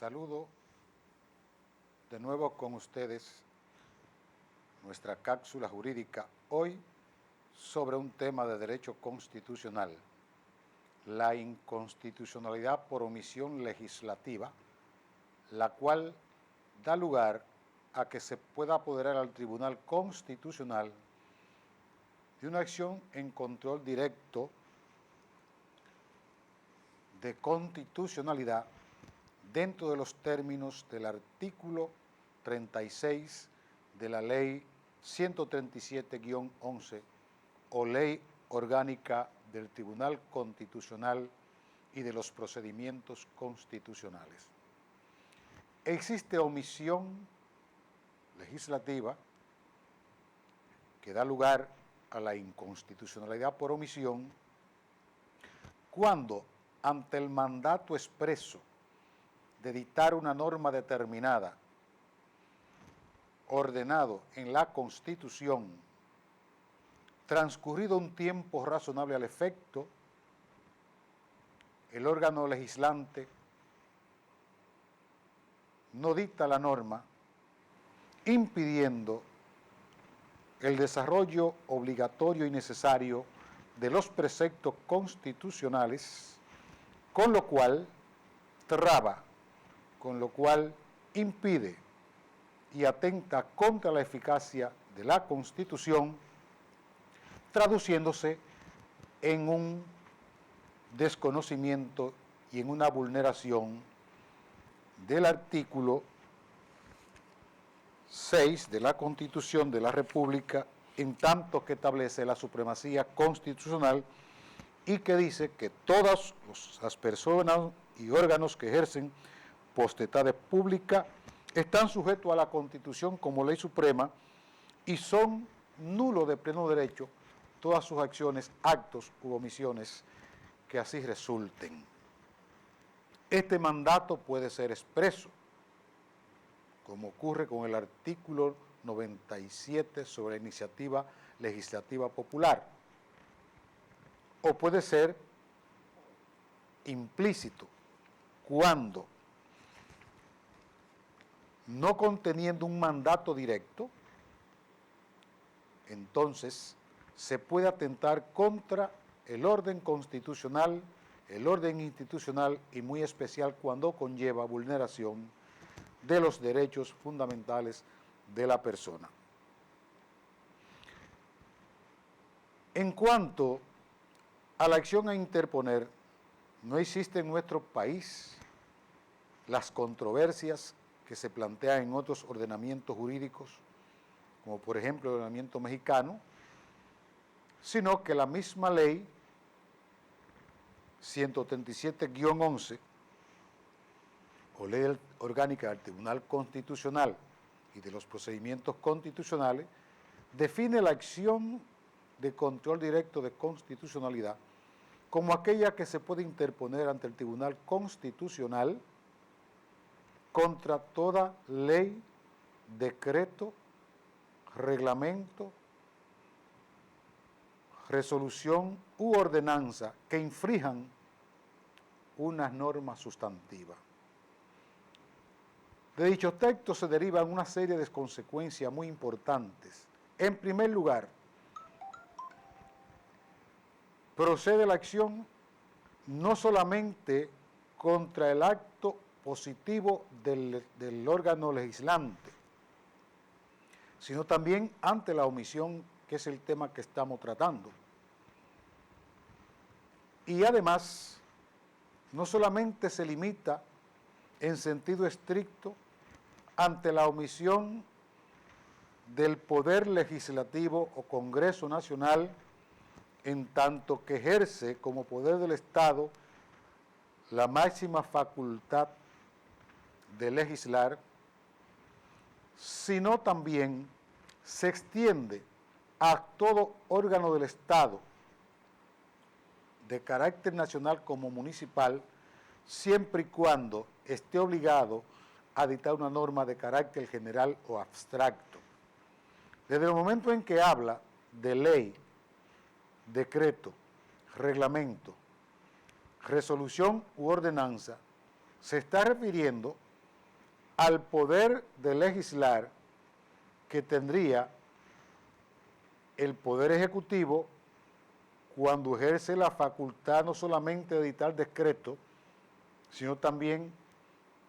Saludo de nuevo con ustedes nuestra cápsula jurídica hoy sobre un tema de derecho constitucional, la inconstitucionalidad por omisión legislativa, la cual da lugar a que se pueda apoderar al Tribunal Constitucional de una acción en control directo de constitucionalidad dentro de los términos del artículo 36 de la Ley 137-11 o Ley Orgánica del Tribunal Constitucional y de los procedimientos constitucionales. Existe omisión legislativa que da lugar a la inconstitucionalidad por omisión cuando, ante el mandato expreso de dictar una norma determinada, ordenado en la Constitución, transcurrido un tiempo razonable al efecto, el órgano legislante no dicta la norma, impidiendo el desarrollo obligatorio y necesario de los preceptos constitucionales, con lo cual traba, con lo cual impide y atenta contra la eficacia de la Constitución, traduciéndose en un desconocimiento y en una vulneración del artículo 6 de la Constitución de la República, en tanto que establece la supremacía constitucional y que dice que todas las personas y órganos que ejercen potestades públicas están sujetos a la Constitución como ley suprema y son nulos de pleno derecho todas sus acciones, actos u omisiones que así resulten. Este mandato puede ser expreso, como ocurre con el artículo 97 sobre la iniciativa legislativa popular, o puede ser implícito, cuando, no conteniendo un mandato directo, entonces se puede atentar contra el orden constitucional, el orden institucional y muy especial cuando conlleva vulneración de los derechos fundamentales de la persona. En cuanto a la acción a interponer, no existe en nuestro país las controversias que se plantean en otros ordenamientos jurídicos, como por ejemplo el ordenamiento mexicano, sino que la misma ley 137-11 o ley orgánica del Tribunal Constitucional y de los procedimientos constitucionales define la acción de control directo de constitucionalidad como aquella que se puede interponer ante el Tribunal Constitucional contra toda ley, decreto, reglamento, resolución u ordenanza que infrijan unas normas sustantivas. De dichos textos se derivan una serie de consecuencias muy importantes. En primer lugar, procede la acción no solamente contra el acto positivo del órgano legislante, sino también ante la omisión, que es el tema que estamos tratando. Y además, no solamente se limita en sentido estricto ante la omisión del Poder Legislativo o Congreso Nacional, en tanto que ejerce como poder del Estado la máxima facultad de legislar, sino también se extiende a todo órgano del Estado, de carácter nacional como municipal, siempre y cuando esté obligado a dictar una norma de carácter general o abstracto. Desde el momento en que habla de ley, decreto, reglamento, resolución u ordenanza, se está refiriendo al poder de legislar que tendría el Poder Ejecutivo cuando ejerce la facultad no solamente de dictar decretos, sino también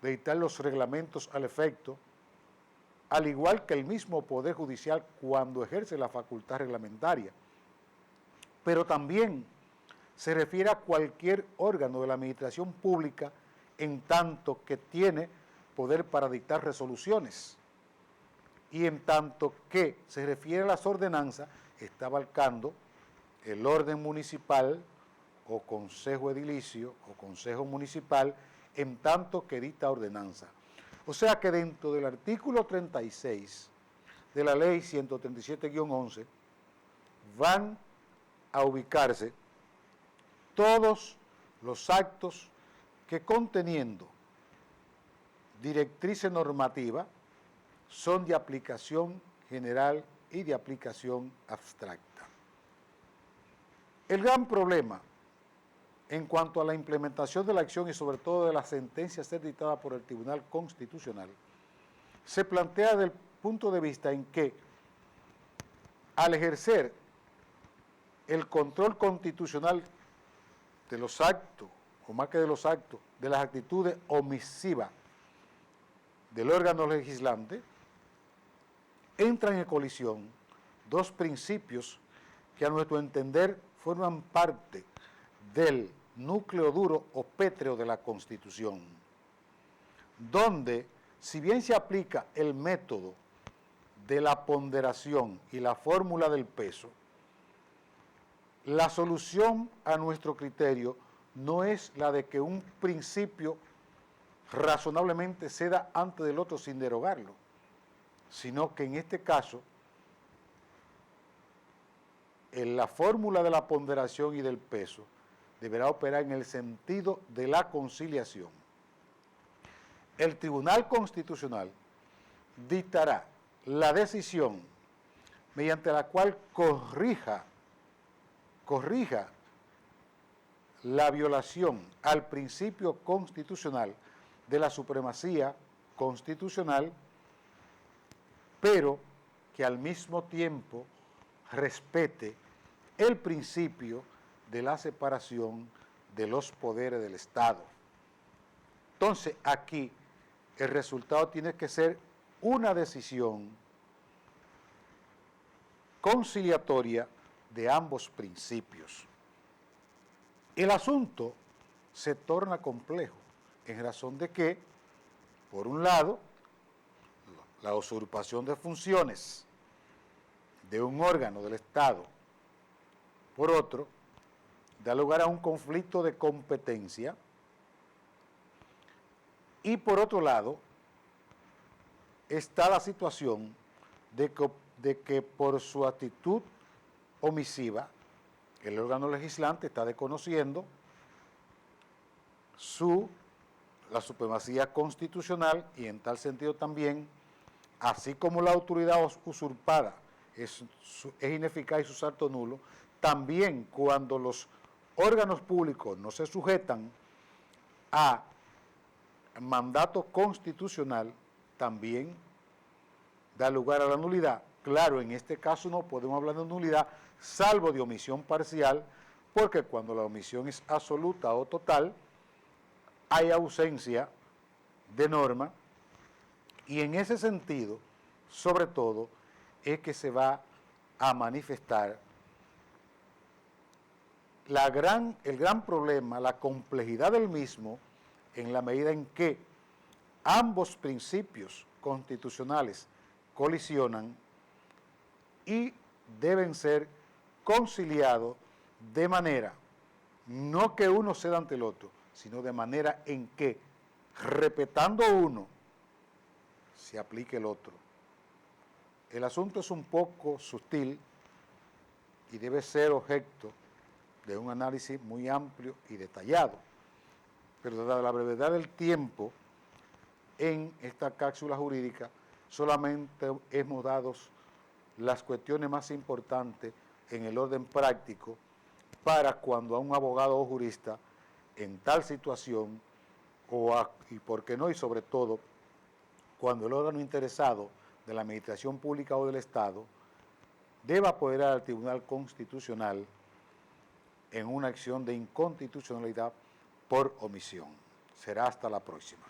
de dictar los reglamentos al efecto, al igual que el mismo Poder Judicial cuando ejerce la facultad reglamentaria. Pero también se refiere a cualquier órgano de la administración pública en tanto que tiene poder para dictar resoluciones. Y en tanto que se refiere a las ordenanzas, está abarcando el orden municipal o consejo edilicio o consejo municipal en tanto que dicta ordenanza. O sea que dentro del artículo 36 de la ley 137-11 van a ubicarse todos los actos que conteniendo directrices normativas son de aplicación general y de aplicación abstracta. El gran problema en cuanto a la implementación de la acción y sobre todo de la sentencia a ser dictada por el Tribunal Constitucional se plantea desde el punto de vista en que al ejercer el control constitucional de los actos, o más que de los actos, de las actitudes omisivas del órgano legislante, entran en colisión dos principios que a nuestro entender forman parte del núcleo duro o pétreo de la Constitución, donde, si bien se aplica el método de la ponderación y la fórmula del peso, la solución a nuestro criterio no es la de que un principio razonablemente ceda antes del otro sin derogarlo, sino que en este caso, en la fórmula de la ponderación y del peso deberá operar en el sentido de la conciliación. El Tribunal Constitucional dictará la decisión mediante la cual corrija la violación al principio constitucional de la supremacía constitucional, pero que al mismo tiempo respete el principio de la separación de los poderes del Estado. Entonces, aquí el resultado tiene que ser una decisión conciliatoria de ambos principios. El asunto se torna complejo en razón de que, por un lado, la usurpación de funciones de un órgano del Estado, por otro, da lugar a un conflicto de competencia y por otro lado está la situación de que por su actitud omisiva el órgano legislante está desconociendo la supremacía constitucional y en tal sentido también, así como la autoridad usurpada es ineficaz y su salto nulo, también cuando los órganos públicos no se sujetan a mandato constitucional, también da lugar a la nulidad. Claro, en este caso no podemos hablar de nulidad, salvo de omisión parcial, porque cuando la omisión es absoluta o total, hay ausencia de norma, y en ese sentido, sobre todo, es que se va a manifestar el gran problema, la complejidad del mismo, en la medida en que ambos principios constitucionales colisionan y deben ser conciliados de manera, no que uno ceda ante el otro, sino de manera en que, respetando uno, se aplique el otro. El asunto es un poco sutil y debe ser objeto de un análisis muy amplio y detallado, pero dada la brevedad del tiempo en esta cápsula jurídica, solamente hemos dado las cuestiones más importantes en el orden práctico para cuando a un abogado o jurista en tal situación, y por qué no, y sobre todo, cuando el órgano interesado de la Administración Pública o del Estado deba apoderar al Tribunal Constitucional en una acción de inconstitucionalidad por omisión. Será hasta la próxima.